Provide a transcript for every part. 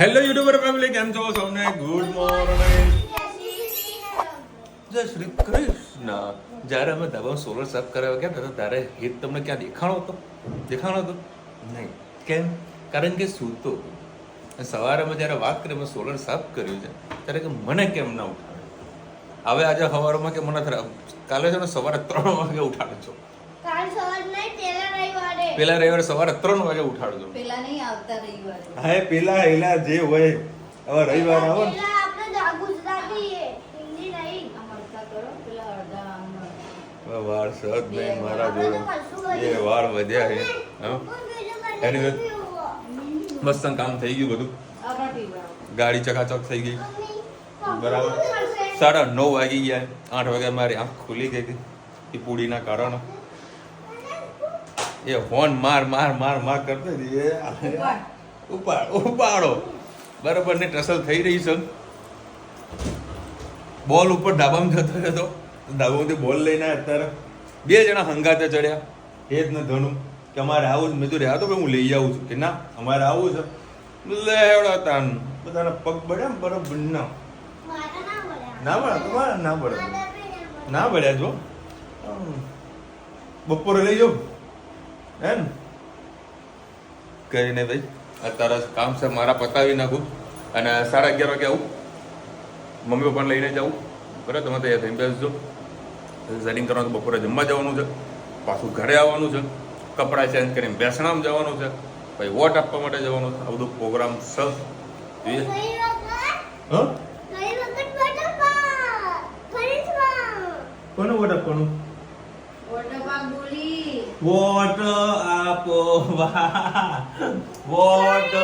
Hello YouTuber family, કેમ છો? સૌને ગુડ મોર્નિંગ, જય શ્રી કૃષ્ણ. જ્યારે અમે ધાબામાં સોલર સાફ કરાવ્યા ગયા હતા ત્યારે હિત તમને ક્યાં દેખાણો હતો નહીં. કેમ? કારણ કે સૂતો સવારે અમે જ્યારે વાત કરી, અમે સોલર સાફ કર્યું છે ત્યારે કે મને કેમ ના ઉઠાડે. હવે આજે સવારમાં કે મને કાલે છે ને સવારે 3 વાગે ઉઠાડો છો. પેલા રવિવારે સવારે 3 વાગે ઉઠાડજો. પેલા નહીં આવતા રવિવારે. હા, પેલા એલા જે હોય હવે રવિવાર આવો ને. વાળ સત નહીં મારા જોડે, એ વાળ વધ્યા છે. એની મસ્ત કામ થઈ ગયું બધું, ગાડી ચકાચક થઈ ગઈ બરાબર. 9:30 વાગી ગયા, 8 વાગે મારી આંખ ખુલી ગઈ હતી એ પૂડીના કારણે. એ ફોન માર કરતો ઉપાડો બરાબર ને. ટસલ થઈ રહી છે. બોલ ઉપર ધાબામાં જતો હતો, ધાબામાંથી બોલ લઈને અત્યારે 2 જણા હંગાતે ચડ્યા. એ જ ને ધનુ કે અમારે આવું જ. મેં તો રહ્યા તો હું લઈ આવું છું કે ના અમારે આવું છે. લેવડા તાન બધાના પગ બળ્યા ને બરાબર ના બળ્યા તમારે ના બળ્યા જો. બપોરે લઈ જાઉં એમ કઈ નહીં ભાઈ. અત્યારે કામ છે મારા પતાવી નાખું અને 11:30 વાગે આવું. મમ્મી પપ્પાને લઈને જાઉં બરાબર. તમે તૈયાર થઈને બેસજો. રનિંગ કરવાનું, બપોરે જમવા જવાનું છે, પાછું ઘરે આવવાનું છે, કપડાં ચેન્જ કરીને બેસણામાં જવાનું છે, પછી વોટ આપવા માટે જવાનું છે. આ બધું પ્રોગ્રામ છે. કોને વોટ આપવાનું? વોટ આપો વોટ.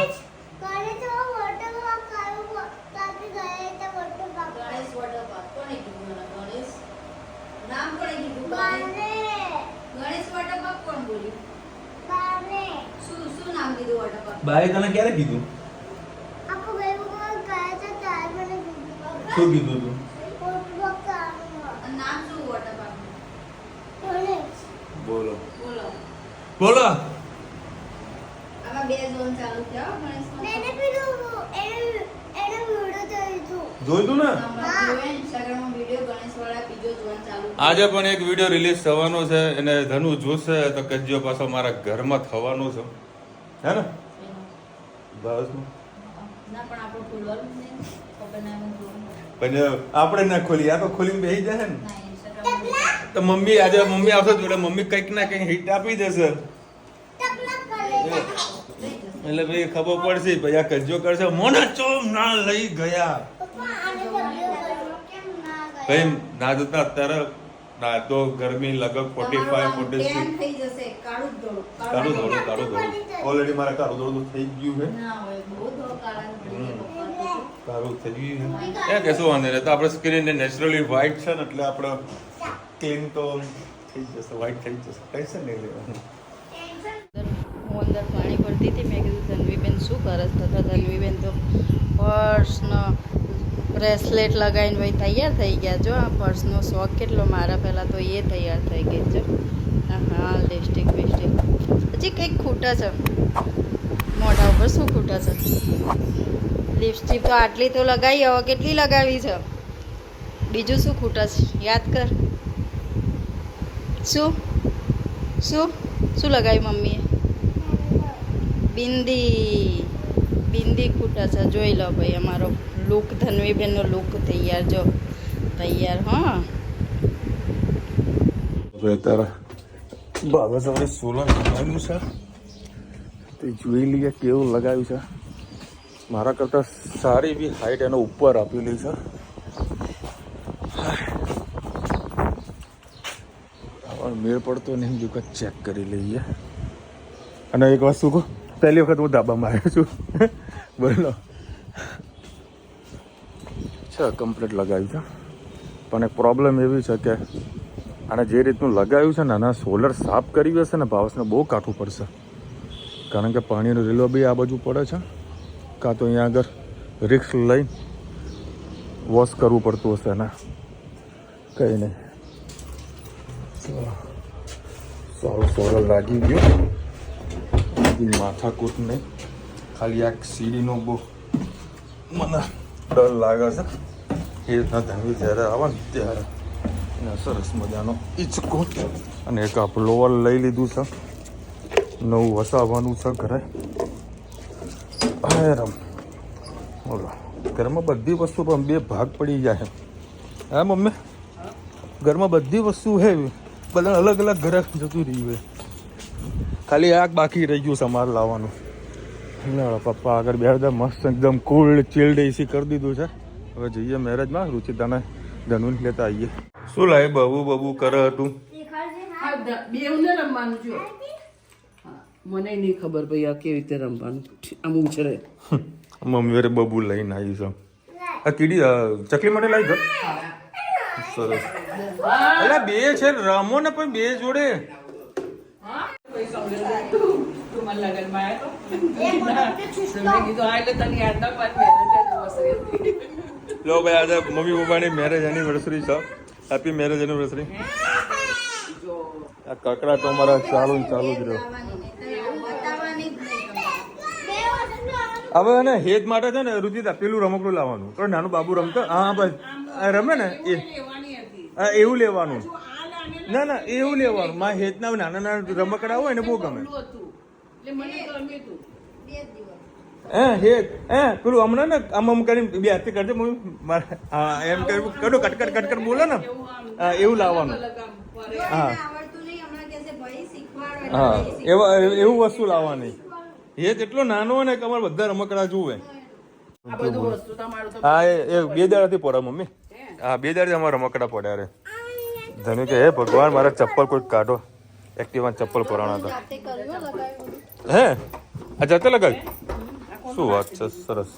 બાએ તને ક્યારે કીધું? શું કીધું તું? બોલો બોલો. આમાં 2 ઝોન ચાલુ થયા ગણેશમાં. જોયું તું ને? ઇન્સ્ટાગ્રામમાં વિડિયો ગણેશવાળા બીજો ઝોન ચાલુ. આજે પણ એક વિડિયો રિલીઝ થવાનો છે અને ધનુ જોશે તો કજ્જો પાછો મારા ઘરમાં થવાનું છે, હે ને? બસ ના પણ આપણો ખોલવાનું નહીં, ખબર ના પણ આપણે ના ખોલી, આ તો ખોલીને બેસી જશે ને. તો મમ્મી આજે મમ્મી આવશે જોડે, મમ્મી કંઈક ના કંઈક હિટ આપી દેશે એટલે ભાઈ ખબર પડશે ભાઈ આ કજ્જો કરશે. મોના ચોમ ના લઈ ગયા ભાઈ. ના જતા અત્યારે ના તો ગરમી લગભગ 45 46 થઈ જશે. કાળું ધોળું ઓલરેડી મારા કાળું ધોળું થઈ ગયું છે. ના હોય બહુ ધોળું કાળું થઈ ગયું છે. કશું વાંધો નહીં. તો આપણે સ્કિન નેચરલી વ્હાઈટ છે ને એટલે આપણે ક્લીન તો થઈ જશે, વ્હાઈટ થઈ જશે, ટેન્શન નહીં લેવાનું. હું અંદર પાણી ભરતી હતી. મેં કીધું ધનવીબેન શું કરે છે? તો ધનવીબેન તો પર્સનો બ્રેસલેટ લગાવીને ભાઈ તૈયાર થઈ ગયા. જો આ પર્સનો શોખ કેટલો મારા, પહેલાં તો એ તૈયાર થઈ ગઈ છે. હા, લિપસ્ટિક હજી કંઈક ખૂટા છે મોઢા ઉપર. શું ખૂટા છે? લિપસ્ટિક તો આટલી તો લગાવી, હવે કેટલી લગાવી છે? બીજું શું ખૂટા છે? યાદ કર. શું લગાવી મમ્મીએ? બિંદી ખૂટા છે. જોઈ લો ભાઈ અમારો લુક, ધનવીબેનનો લુક તૈયાર. જો તૈયાર. હા અત્યારે બાબા આપણે સોલર લગાવ્યું છે તે જોઈ લઈએ કેવું લગાવ્યું છે. મારા કરતાં સારી એવી હાઈટ એનો ઉપર આપેલી છે. પણ મેળ પડતો નહીં, જો ચેક કરી લઈએ. અને એક વસ્તુ કહું, પહેલી વખત હું ધાબામાં આવ્યો છું બોલો છે કમ્પ્લીટ લગાવ્યું છે. પણ એક પ્રોબ્લેમ એવી છે કે આને જે રીતનું લગાવ્યું છે ને આના સોલર સાફ કર્યું હશે ને ભાવસને બહુ કાઠું પડશે. કારણ કે પાણીનો રેલો બી આ બાજુ પડે છે, કાં તો અહીંયા આગળ રિક્સ લઈ વોશ કરવું પડતું હશે ને. કંઈ નહીં, સારું સોલર લાગી ગયું. માથાકૂટ નહીં, ખાલી આ સીડીનો બહુ મને ડર લાગે છે એ રીતના ધનવી જ્યારે આવે ને ત્યારે એને સરસ મજાનો ઈચકો અને એક આ બ્લોવર લઈ લીધું છે, નવું વસાવવાનું છે ઘરે. રમ બોલો, ઘરમાં બધી વસ્તુ પણ બે ભાગ પડી જાય. હા મમ્મી, ઘરમાં બધી વસ્તુ છે, બધા અલગ અલગ ઘરે જતું રહ્યું હોય, ખાલી આ બાકી રહી ગયું છે અમારે લાવવાનું. પપ્પા આગળ બે બધા મસ્ત એકદમ કુલ્ડ ચિલ્ડ એસી કરી દીધું છે. હવે જઈએ મેરેજમાં, રુચિતાને ધનુન લેતા આવીએ. શું લાવે બબુ કરે હતું? મને નહીં ખબર ભાઈ આ કેવી રીતે રમવાનું. આમ ઉછળે. મમ્મી બબુ લઈને આવી છે. આ કીડી ચકલી માટે લાવી ઘર સરસ. એટલે બે છે રમો ને, પણ બે જોડે. લો ભાઈ, આજે મમ્મી પપ્પાની મેરેજ એનિવર્સરી છે. Happy marriage anniversary. આ કકડા તો અમારા ચાલુ જ રહ્યો. હવે ને હેત માટે છે ને રુચિતા પેલું રમકડું લાવવાનું. તો નાનું બાબુ રમતો, હા બસ રમે ને એ એવું લેવાનું. ના એવું લેવાનું. માં હેત ના નાના રમકડા હોય ને બહુ ગમે. પેલું હમણાં ને આમ કરીને બે હાથથી કરજે હા એમ કરું કટકટ બોલે ને એવું લાવવાનું. હા એવું વસ્તુ લાવવાની. એ જેટલો નાનો હોય ને કે અમારે બધા રમકડા જુએ. હા એ 2 દાડાથી પડે મમ્મી. હા 2 દાડાથી અમારા રમકડા પડ્યા રે. ધનુ કે હે ભગવાન મારા ચપ્પલ કોઈ કાઢો. એક્ટિવા ચપ્પલ પુરાણા હતા. હે આ જાતે લગાવી? શું વાત છે, સરસ.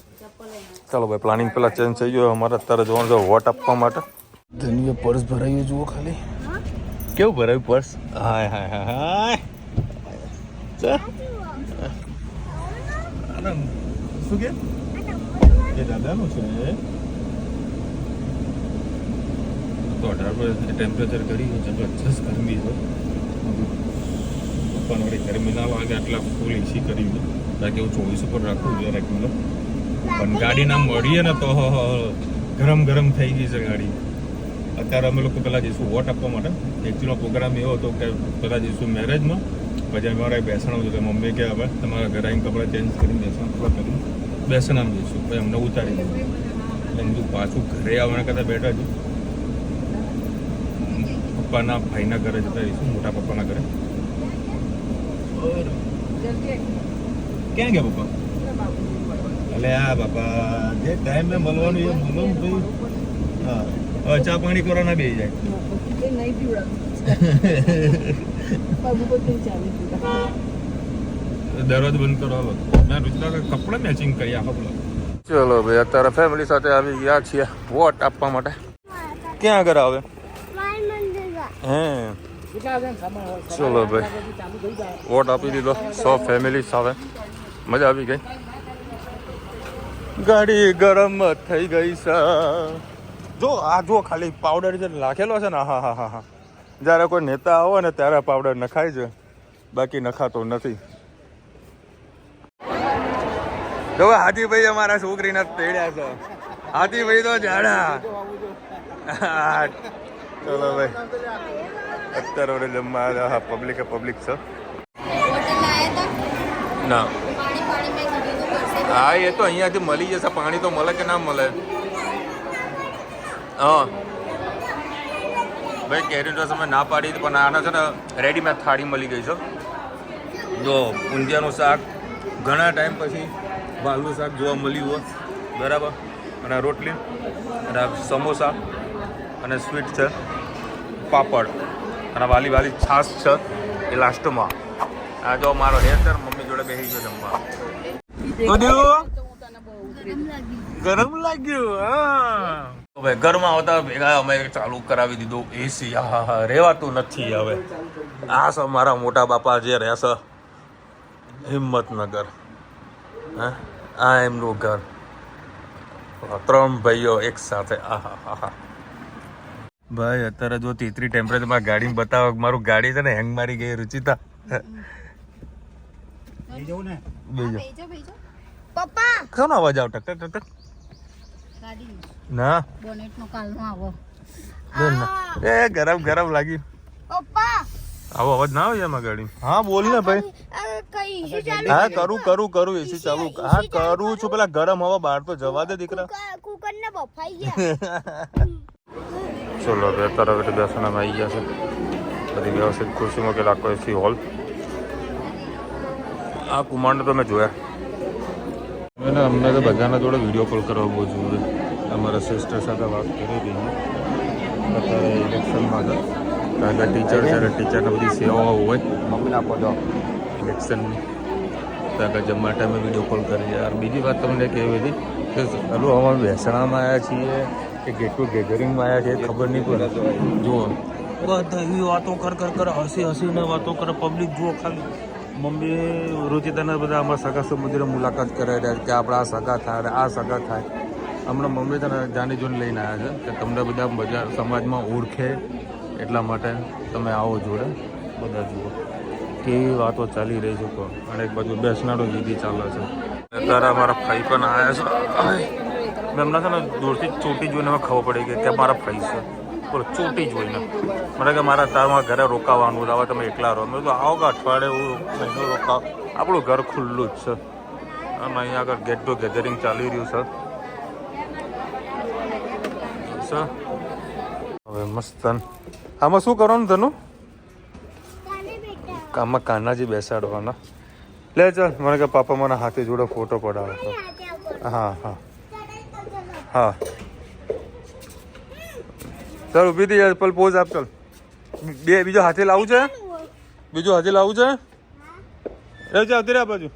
ચાલો ભાઈ, પ્લાનિંગ પેલા ચેન્જ થઈ ગયો. અમારે અત્યારે જોવાનું છે વોટ આપવા માટે. ધનુએ પર્સ ભરાયું જુઓ ખાલી. કેવું ભરાયું પર્સ? હાય હાય હાય. શું કે એ દાદાનું છે તો 18 ટેમ્પરેચર કરી જબરજસ્ત ગરમી છે. પપ્પાને વળી ગરમી ના લાગે આટલા ફૂલ એસી કરી છે. બાકી હું 24 ઉપર રાખું જોઈએ રેગ્યુલર. પણ ગાડી ના મળીએ ને તો ગરમ થઈ ગઈ છે ગાડી. અત્યારે અમે લોકો પેલા જઈશું વોટ આપવા માટે. એકચ્યુઅલમાં પ્રોગ્રામ એવો હતો કે પેલા જઈશું મેરેજમાં, પછી અમારે બેસણ હતું. મમ્મી કે હવે તમારા ઘરે આવીને કપડાં ચેન્જ કરીને બેસણ કપડાં કરીને બેસણામાં જઈશું. પછી અમને ઉતારી દીધું. એટલે એમ પાછું ઘરે આવવાના કરતાં બેઠા છું. પપ્પાના ભાઈના ઘરે જતા રહીશું, મોટા પપ્પાના ઘરે. ક્યાં ગયા પપ્પા? એટલે આ બાપા જે ટાઈમે મળવાનું એ મળવું ભાઈ. હા હવે ચા પાણી કરવાના બે જાય. દરવાજો બંધ કરો. મેં રુચિતા કપડા મેચિંગ કરી આખો પેલો. ચલો ભાઈ, અત્યારે ફેમિલી સાથે આવી ગયા છીએ વોટ આપવા માટે. ક્યાં આગળ આવે? હે ચલો ભાઈ, વોટ આપી દીધો. 100 ફેમિલી આવે. મજા આવી ગઈ. ગાડી ગરમ થઈ ગઈ છે. જો આ જો ખાલી પાવડર જે નાખેલો છે ને, હા હા હા હા, જ્યારે કોઈ નેતા આવે ને ત્યારે પાવડર નખાય છે, બાકી નખાતો નથી. જો હાથીભાઈ અમારા છોકરીને તેડ્યા છે. હાથીભાઈ તો જાડા. ચલો ભાઈ, અત્યારે વડે જમવા હા પબ્લિક છે ના. હા એ તો અહીંયાથી મળી જશે. પાણી તો મળે કે ના મળે? હા ભાઈ, કેરી રસ અમે ના પાડી પણ આના છે ને રેડીમેડ થાળી મળી ગઈ છે. જો ઊંધિયાનું શાક ઘણા ટાઈમ પછી વાલનું શાક જોવા મળ્યું હોય, બરાબર. અને રોટલી અને સમોસા અને સ્વીટ છે, પાપડ અને વાલી છાશ છે એ લાસ્ટમાં. આ જો મારો હેર મમ્મી જોડે બેસી ગયો જમવા. ગરમ લાગ્યું. હા ભાઈ, ઘરમાં આવતા ભેગા અમે ચાલુ કરાવી દીધું એસી. હા હા, રેવાતું નથી હવે. આ છે મારા મોટા બાપા જે રહેશે હિંમતનગર. હા આ એમનું ઘર. 3 ભાઈઓ એક સાથે. આહા હા હા ભાઈ, અત્યારે જો 33 ટેમ્પરેચરમાં ગાડી બતાવો. મારું ગાડી છે ને હેંગ મારી ગઈ. રુચિતા પપ્પા કોનો અવાજ આવ? ટક ટક ટક. ના બોનેટ નો કાલનો આવો એ ગરમ ગરમ લાગી પપ્પા આવો અવાજ ના આવે એમાં ગાડી હા બોલ ને ભાઈ હા કરું એસી ચાલુ હા કરું છું પેલા ગરમ હવા બહાર તો જવા દે દીકરા કુકર ને બફાઈ ગયા ચલો બે તરફ બેસવામાં આવી ગયા છે બધી વ્યવસ્થિત ખુરશી મૂકેલા આખો એસી હોલ આ કુમારને તો મેં જોયા મેં અમને તો બધાના જોડે વિડીયો કોલ કરવા બહુ જોઈએ અમારા સિસ્ટર સાથે વાત કરી હતી અત્યારે ઇલેક્શનમાં હતા કારણ કે ટીચર જ્યારે ટીચરને બધી સેવાઓ હોય મમ્મીના પદો ઇલેક્શનની ત્યાં કે જમવા ટાઈમે વિડીયો કોલ કરી યાર બીજી વાત તમને કેવી હતી કે હલો અમે મહેસાણામાં આવ્યા છીએ કે ગેટ ટુ ગેધરિંગમાં આવ્યા છીએ ખબર નહીં પડે જુઓ બધા એવી વાતો કર હસીને વાતો કરે પબ્લિક જુઓ ખાલી મમ્મી રુચિતાના બધા અમારા સગા સંબંધીને મુલાકાત કરાવી રહ્યા કે આપણે આ સગા થાય આ સગા થાય હમણાં મમ્મી તને જાણી જોઈને લઈને આવ્યા છે કે તમને બધા બજાર સમાજમાં ઓળખે એટલા માટે તમે આવો જોડે બધા જુઓ કેવી વાતો ચાલી રહી છે અને એક બાજુ બેસનારો જીદી ચાલે છે અત્યારે અમારા ફઈ પણ આવ્યા છે મેં એમના છે ને દૂરથી ચોટી જોઈને મને ખબર પડી કે મારા ફઈ છે બોલો ચોટી જોઈને મને કે મારા તારમાં ઘરે રોકાવાનું હવે તમે એકલા રહો મેં તો આવો કે અઠવાડિયે મહિનો રોકાવ આપણું ઘર ખુલ્લું જ છે અને અહીંયા આગળ ગેટ ટુ ગેધરિંગ ચાલી રહ્યું છે હવે મસ્ત આમાં શું કરવાનું તનું આમાં કાનાજી બેસાડવાના લે ચાલ મને કે પાપા મને હાથી જોડે ફોટો પડાવે તો હા ચાલ ઊભી થઈ જાય પોઝ આપ ચાલ બીજો હાથી લાવું છે એ આવતી રે બાજુ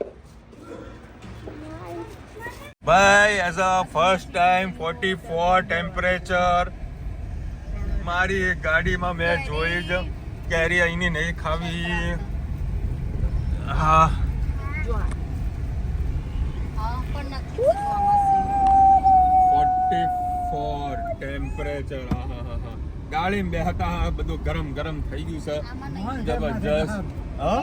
ભાઈ as a first time 44 temperature મારી ગાડીમાં મેં જોઈ જ કેરી અહીંની નહીં ખાવી હા 44 ટેમ્પરેચર હા ગાડીમાં બેહતા બધું ગરમ ગરમ થઈ ગયું છે જબરજસ્ત હા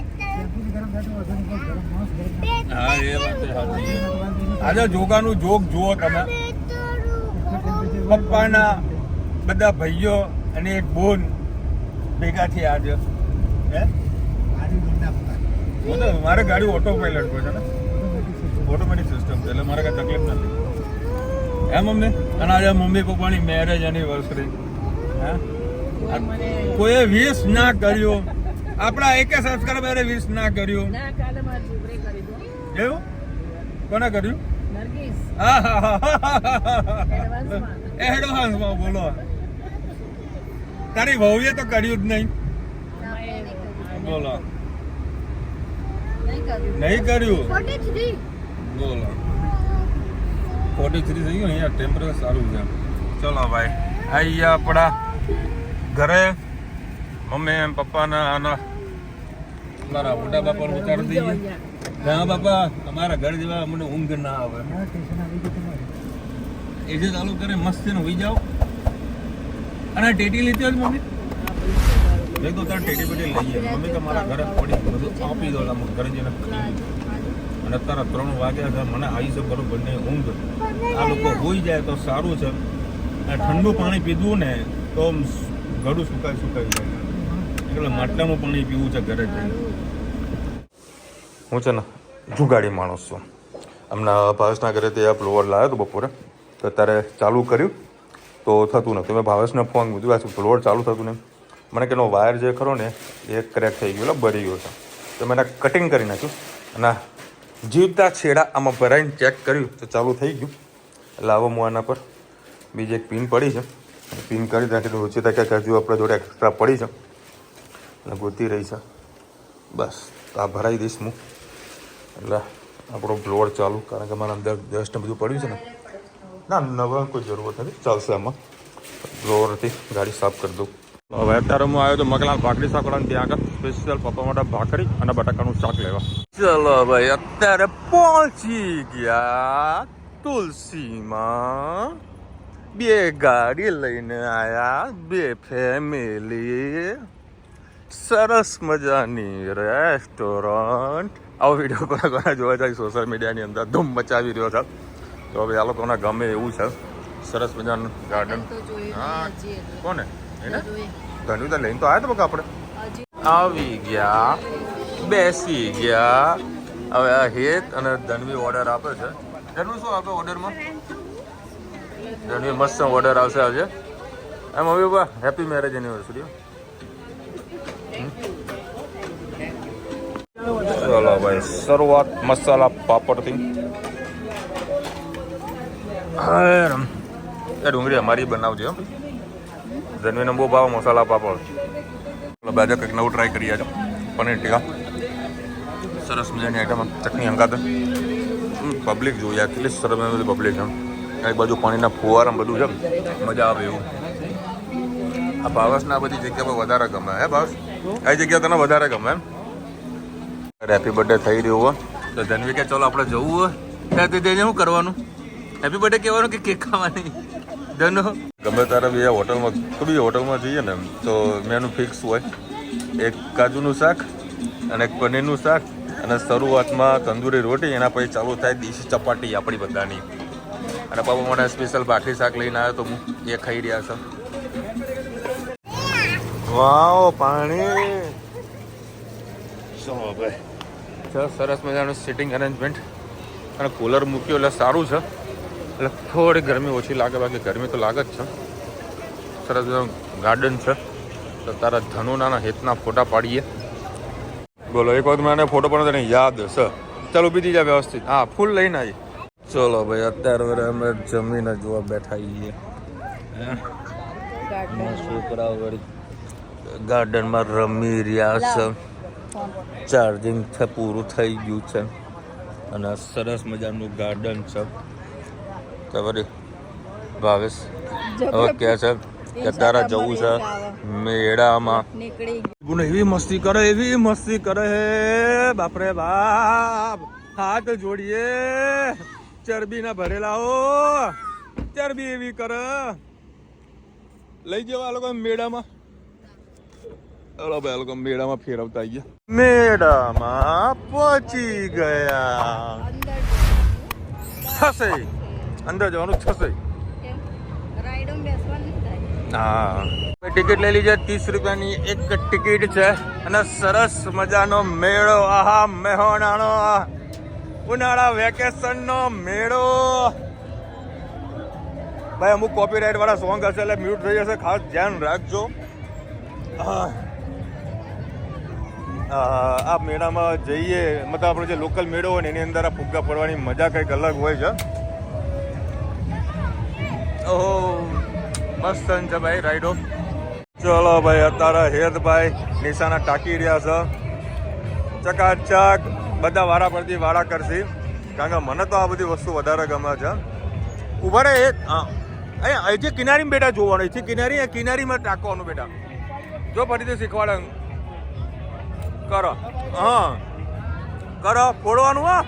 એ વાત આજે જોગાનું જોગ જુઓ તમે પપ્પાના બધા ભાઈઓ અને એક બોન ભેગા થયા આજે હે મારે ગાડી ઓટો પાયલટ પર છે ને ઓટોમેટિક સિસ્ટમ છે એટલે મારે કઈ તકલીફ નથી હે મમ્મી અને આજે મમ્મી પપ્પાની મેરેજ એનિવર્સરી હે કોઈ વિશ ના કર્યું આપણા એક સબસ્ક્રાઇબરે વિશ ના કર્યું એવું કોને કર્યું એડવાન્સમાં બોલો તારી વહુએ તો કર્યું જ નહીં બોલો નહીં કર્યું બોલો 43 થઈ ગયું અહીંયા ટેમ્પરેચર સારું છે ચલો ભાઈ અહીંયા આપણા ઘરે મમ્મી એમ પપ્પાના આના મારા મોટા બાપાને ઉતારી દઈએ હા બાપા તમારા ઘર જેવા મને ઊંઘ ના આવે એ જે ચાલુ કરે મસ્ત ને હોઈ જાઓ અને ટેટી લીધી હોય મમ્મી મેં તો તાર ટેટી બેટી લઈએ મમ્મી કે મારા ઘરે પડી બધું આપી દો ઘરે જઈને અને અત્યારે 3 વાગ્યા છે મને આવી છે બરોબર નહીં ઊંઘ આ લોકો હોઈ જાય તો સારું છે ઠંડુ પાણી પીધું ને તો ગળું સુકાઈ જાય એટલે માટલાનું પાણી પીવું છે ઘરે જઈને હું છે ને જુગાડી માણસ છું હમણાં ભાવેશના ઘરે તે બ્લોવર લાવ્યો હતો બપોરે તો અત્યારે ચાલુ કર્યું તો થતું નહોતું મેં ભાવેશને ફોન મૂક્યું બ્લોવર ચાલુ થતું નહીં મને કે એનો વાયર જે ખરો ને એ ક્રેક થઈ ગયો એટલે બળી ગયો છે તો મેં એને કટિંગ કરી નાખ્યું અને જીવતા છેડા આમાં ભરાઈને ચેક કર્યું તો ચાલુ થઈ ગયું એટલે આવો હું આના પર બીજી એક પિન પડી છે પિન કરી ત્યાંથી ઓછી કે હજુ આપણે જોડે એક્સ્ટ્રા પડી છે એટલે ગોતી રહી છે બસ તો આ ભરાઈ દઈશ હું એટલે આપણો બ્લોવર ચાલુ કારણ કે મારા અંદર ડસ્ટ બધું પડ્યું છે ને ના નવા કોઈ જરૂરત નથી ચાલશે આમાં બ્લોવરથી ગાડી સાફ કરી દઉં હવે અત્યારે હું આવ્યો તો મગલાલ ભાખરી શાક વાળાને ત્યાં આગળ સ્પેશિયલ પપ્પા માટે ભાખરી અને બટાકાનું શાક લેવા ચલો ભાઈ અત્યારે પહોંચી ગયા તુલસીમાં 2 ગાડી લઈને આવ્યા 2 ફેમિલી સરસ મજાની રેસ્ટોરન્ટ આવો વિડીયો કોના જોવા જાય સોશિયલ મીડિયાની અંદર ધૂમ મચાવી રહ્યો છે તો હવે આ લોકોના ગમે એવું છે સરસ મજાનું ગાર્ડન. તો જોઈ હા હજી એટલે. કોને એને જોઈએ. ધન્યુ તો લઈને તો આવ્યા તો બકા આપણે હજી આવી ગયા, બેસી ગયા. હવે આ હેત અને ધનવી ઓર્ડર આપે છે. ધનવી શું આપે ઓર્ડરમાં? ધનવી મસ્ત ઓર્ડર આવશે આજે. એમ mummy papa happy marriage anniversary. ચલો ભાઈ, શરૂઆત મસાલા પાપડથી. એ ડુંગળી અમારી બનાવજો એમ. ધનવીને બહુ ભાવ મસાલા પાપડ. બાજુ કંઈક નવું ટ્રાય કરી આજો. પનીર ટીકા સરસ મજાની આઈટમ. ચટણી હંગાતે પબ્લિક જોઈએ કેટલી સરસ બધી પબ્લિક છે. એક બાજુ પાણીના ફુવારા બધું છે, મજા આવે એવું. આ ભાવસના બધી જગ્યા પર વધારે ગમે. હે ભાવસ, આ જગ્યા તને વધારે ગમે એમ? હેપી બર્થડે થઈ રહ્યું હોય તો ધનવી કે ચાલો આપણે જવું હોય ત્યાં તે શું કરવાનું? હેપી બર્થડે કહેવાનું કે કેક ખાવાની? ધનો ગમે તારે બી હોટલમાં કોઈ હોટલમાં જઈએ ને તો મેનુ ફિક્સ હોય. એક કાજુનું શાક અને એક પનીરનું શાક અને શરૂઆતમાં તંદૂરી રોટી, એના પછી ચાલુ થાય દેશી ચપાટી આપણી બધાની. અને બાબા મને સ્પેશિયલ ભાખરી શાક લઈને આવ્યો તો હું એ ખાઈ રહ્યા છે. વાવ પાણી. ચલો ભાઈ, સરસ મજાનું સિટિંગ અરેન્જમેન્ટ અને કુલર મૂક્યું એટલે સારું છે. એટલે થોડી ગરમી ઓછી લાગે, બાકી ગરમી તો લાગે જ છે. સરસ મજાનું ગાર્ડન છે. તો તારા ધનુના હેતના ફોટા પાડીએ. બોલો, એક વખત મને ફોટો પણ તને યાદ હશે. ચાલો ઊભી થઈ જાય વ્યવસ્થિત. હા, ફૂલ લઈને આવી. ચલો ભાઈ, અત્યારે અમે જમીને જોવા બેઠા છીએ. છોકરાઓ વળી ગાર્ડનમાં રમી રહ્યા છે. ચાર્જિંગ પૂરું થઈ ગયું છે અને સરસ મજાનું ગાર્ડન છે. તો વળી ભાવેશ હવે કહે છે કે તારા જવું છે મેળામાં. એવી મસ્તી કરે, એવી મસ્તી કરે. બાપરે બાપ, હાથ જોડીએ. ચરબી ના ભરેલા હો, ચરબી એવી કરે. લઈ જવા લોકો મેળામાં. ચલો ભાઈ, આ લોકો મેળામાં ફેરવતા આવી ગયા. મેળામાં પહોંચી ગયા. થશે અંદર જવાનું થશે. હા, ટિકિટ લઈ લીજે. 30 રૂપિયાની એક ટિકિટ છે અને સરસ મજાનો મેળો. આહા, મહેણાનો ઉનાળા વેકેશન નો મેળો. ભાઈ, અમુક કોપીરાઇટ વાળા સોંગ હશે એટલે મ્યુટ થઈ જશે, ખાસ ધ્યાન રાખજો. આ મેળામાં જઈએ, મતલબ આપણો જે લોકલ મેળો હોય ને એની અંદર આ ફુગ્ગા ફોડવાની મજા કંઈક અલગ હોય છે. ઓહો, મસ્ત છે ભાઈ રાઈડો. ચલો ભાઈ, અત્યારે હેતભાઈ નિશાના ટાંકી રહ્યા છે. ચકાચક બધા વારા પરથી વારા કરશી, કારણ કે મને તો આ બધી વસ્તુ વધારે ગમે છે. ઉભા રહે. હા, અહીંથી કિનારીમાં બેટા જોવાનું. અહીંથી કિનારીમાં ટાંકવાનું બેટા. જો ફરીથી શીખવાડે કરો. હા કરો, ફોડવાનું. હા,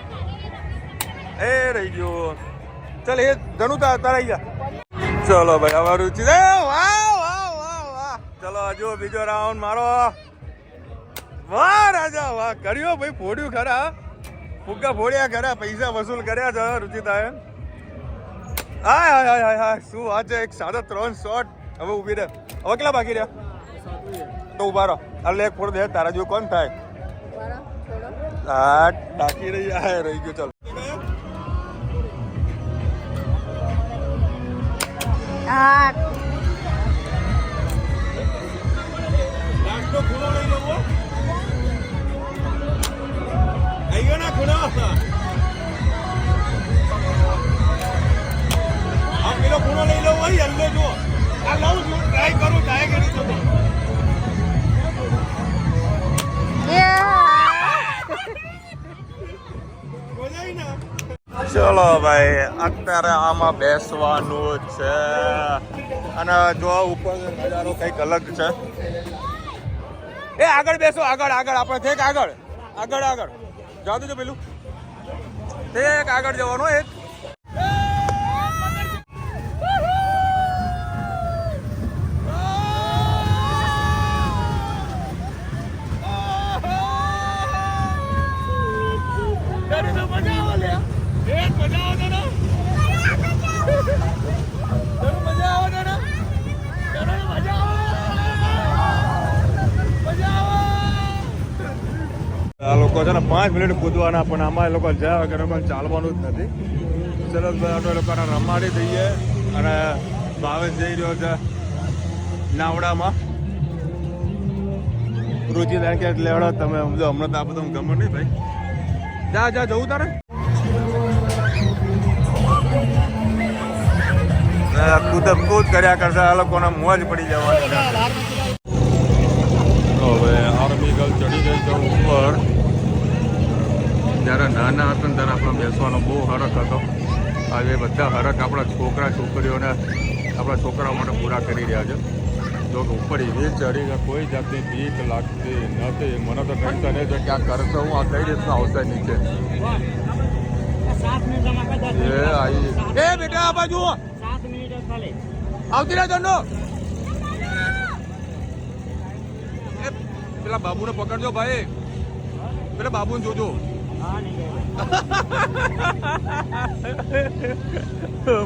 એ રહી ગયું. ચાલ એ ધનુ તારા ગયા. ચલો ભાઈ, હવે રુચિ. વાહ વાહ વાહ વાહ. ચલો હજુ બીજો રાઉન્ડ મારો. વાહ રાજા વાહ, કર્યો ભાઈ, ફોડ્યું ખરા. ફુગ્ગા ફોડ્યા ખરા, પૈસા વસૂલ કર્યા છે રુચિતાએ. હાય હાય હાય હાય, શું વાત છે. એક સાદા 3 શોટ. હવે ઊભી રહે. હવે કેટલા બાકી રહ્યા? તો ઉભા રહો. એટલે એક ફોડ દે. તારા જેવું કોણ થાય? હા, ટાંકી રહી. હા, રહી ગયું. ચાલો ખૂણો લઈ લેવો. આવી ગયો ના ખૂણો. આ પેલો ખૂણો લઈ લેવો. યલ્લો જો આ લઉં છું, ટ્રાય કરું. ટ્રાય કરી શકો. ચલો ભાઈ, અત્યારે આમાં બેસવાનું છે અને જો ઉપર નજારો કંઈક અલગ છે. એ આગળ બેસો, આગળ આગળ. આપણે ઠેક આગળ આગળ આગળ જાવ તો પેલું ઠેક આગળ જવાનું. એક 5 મિનિટ કૂદવાના, પણ આમાં એ લોકો જ્યાં વગર પણ ચાલવાનું જ નથી. સરસભાઈ આપણે લોકોને રમાડી દઈએ અને ભાવેશ જઈ રહ્યો છે નાવડામાં. રુચિદાન કે લેવડો તમે સમજો, હમણાં તો આ બધું ગમે નહીં ભાઈ. જા જવું તારે કૂદ કર્યા કરતા આ લોકોને મોજ પડી જવાની છે. હવે આર્મી ગર્લ ચડી ગઈ છે ઉપર. જ્યારે નાના હતા ને ત્યારે આપણે બેસવાનો બહુ હરખ હતો. આજે બધા હરખ આપણા છોકરા છોકરીઓને આપણા છોકરાઓ માટે પૂરા કરી રહ્યા છે. જો કે ઉપર એવી ચડીને કોઈ જાતની બીક લાગતી નથી. મને તો ટેન્શન એ છે કે આ કરતો હું આ કઈ રીતના આવશે નીચે. એ બેટા આ બાજુ આવતી રહે દંડો. પેલા બાબુને પકડજો ભાઈ, પેલા બાબુને જોજો.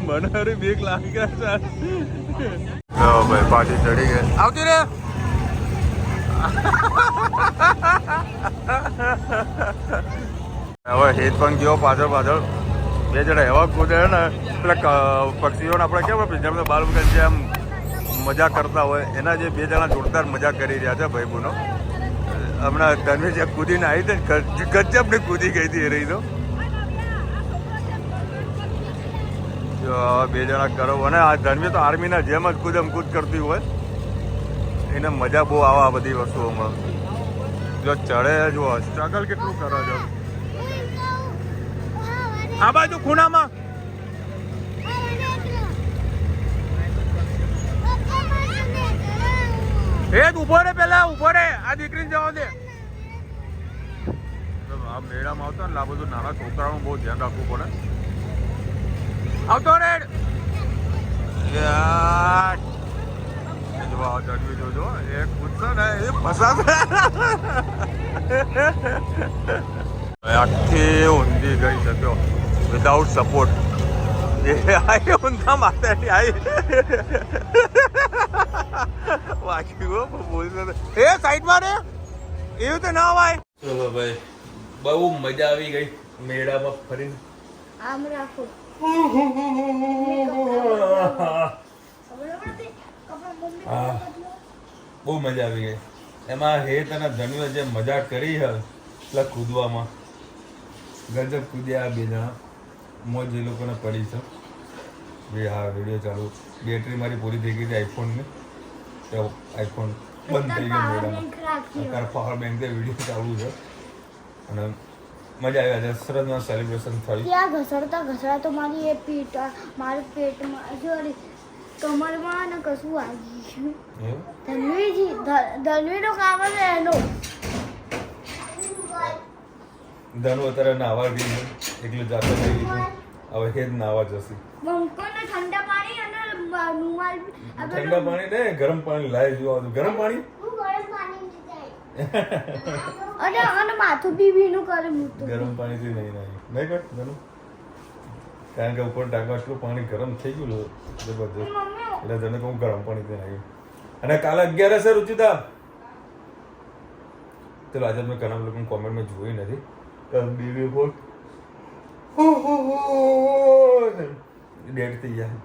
મને હરી બીક લાગી ગયા છે. ભાઈ પાછી ચડી ગઈ. આવતી રે. હવે હેત પણ ગયો પાછળ પાછળ. બે જણા એવા કૂદે ને પેલા પક્ષીઓને આપણે કેમ પિંજરામાં બાલ વગર જે આમ મજા કરતા હોય એના જે બે જણા જોરદાર મજા કરી રહ્યા છે ભાઈ બોનો. હમણાં ધનવી જે કૂદીને આવી હતી ગજબ ને કૂદી ગઈ હતી એ રહી તો. બે જણા કરો અને આ ધનવી તો આર્મીના જેમ જ કૂદમ કૂદ કરતી હોય. એને મજા બહુ આવે આ બધી વસ્તુઓમાં. જો ચડે જો સ્ટ્રગલ કેટલું કરે છે. આ બાજુ ખૂણામાં ઉભો રે, પેલા ઉભો રે, આ દીકરીને જવા દે. આ મેળામાં આવતા ને આ બધું નાના છોકરાઓનું બહુ ધ્યાન રાખવું પડે. આવતો રે ચડવી જોજો. એ કૂદશે ને એ ફસાશે. આખી ઊંધી ગઈ છે વિધાઉટ સપોર્ટ. એ આવી ઊંધા માતાની આવી વાંચી બોલતો એ સાઈડમાં રે એવું તો ના હોય. ચલો ભાઈ બહુ મજા આવી ગઈ મેળામાં ફરીને. આમ રાખો. બહુ મજા આવી ગઈ. એમાં હેત અને ધન્વે જે મજા કરી છે એટલે કૂદવામાં ગજબ કૂદ્યા બે જણા. મોજ એ લોકોને પડી છે. ભાઈ હા વિડીયો ચાલુ. બેટરી મારી પૂરી થઈ ગઈ હતી આઈફોનની. તો આઈફોન બંધ થઈ ગયો મેળામાં. અત્યારે પાવર બેંક થી વિડીયો ચાલુ છે અને મજા આવી. આજે સરસમાં સેલિબ્રેશન થયું. ત્યાં ઘસડતા તો મારી એ પીઠ મારા પેટમાં સોરી કમરમાં ને કશું આવી ગયું. ધનવીનો કામ જ એનો. ધનુ અત્યારે નાવા ગઈ છે એટલે જાતે થઈ ગઈ છે. હવે હેદ નાવા જશે. બંકોને ઠંડા પાણી અને રૂમાલ. ઠંડા પાણી ને ગરમ પાણી લાવી જોવા. ગરમ પાણી અને માથું બી ભીનું કરે મૂકતું. ગરમ પાણીથી નહીં નહીં કર ધનુ. કારણ કે ઉપર ટાંકા એટલું પાણી ગરમ થઈ ગયું જબરદસ્ત. એટલે તને કહું ગરમ પાણીથી નાખ્યું. અને કાલે 11 રુચિતા. ચલો આજે મેં ઘણા લોકોની કોમેન્ટમાં જોઈ નથી. બીવી બોલ ડેડ થઈ ગયા.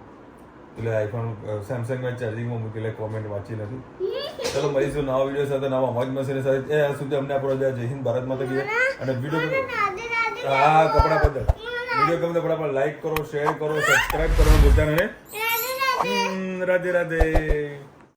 એટલે આઈફોન સેમસંગમાં ચાર્જિંગમાં મૂકેલા કોમેન્ટ વાંચી નથી. ચલો મળીશું નવા વિડીયો સાથે નવા મોજ મસ્તી સાથે. એ સુધી અમને આપણો જય હિન્દ ભારત માતા કી જય. અને વિડીયો હા કપડા પદ્ધત વિડીયો ગમે તો ફટાફટ લાઈક કરો, શેર કરો, સબસ્ક્રાઇબ કરવાનું ભૂલતા નહીં. રાધે રાધે.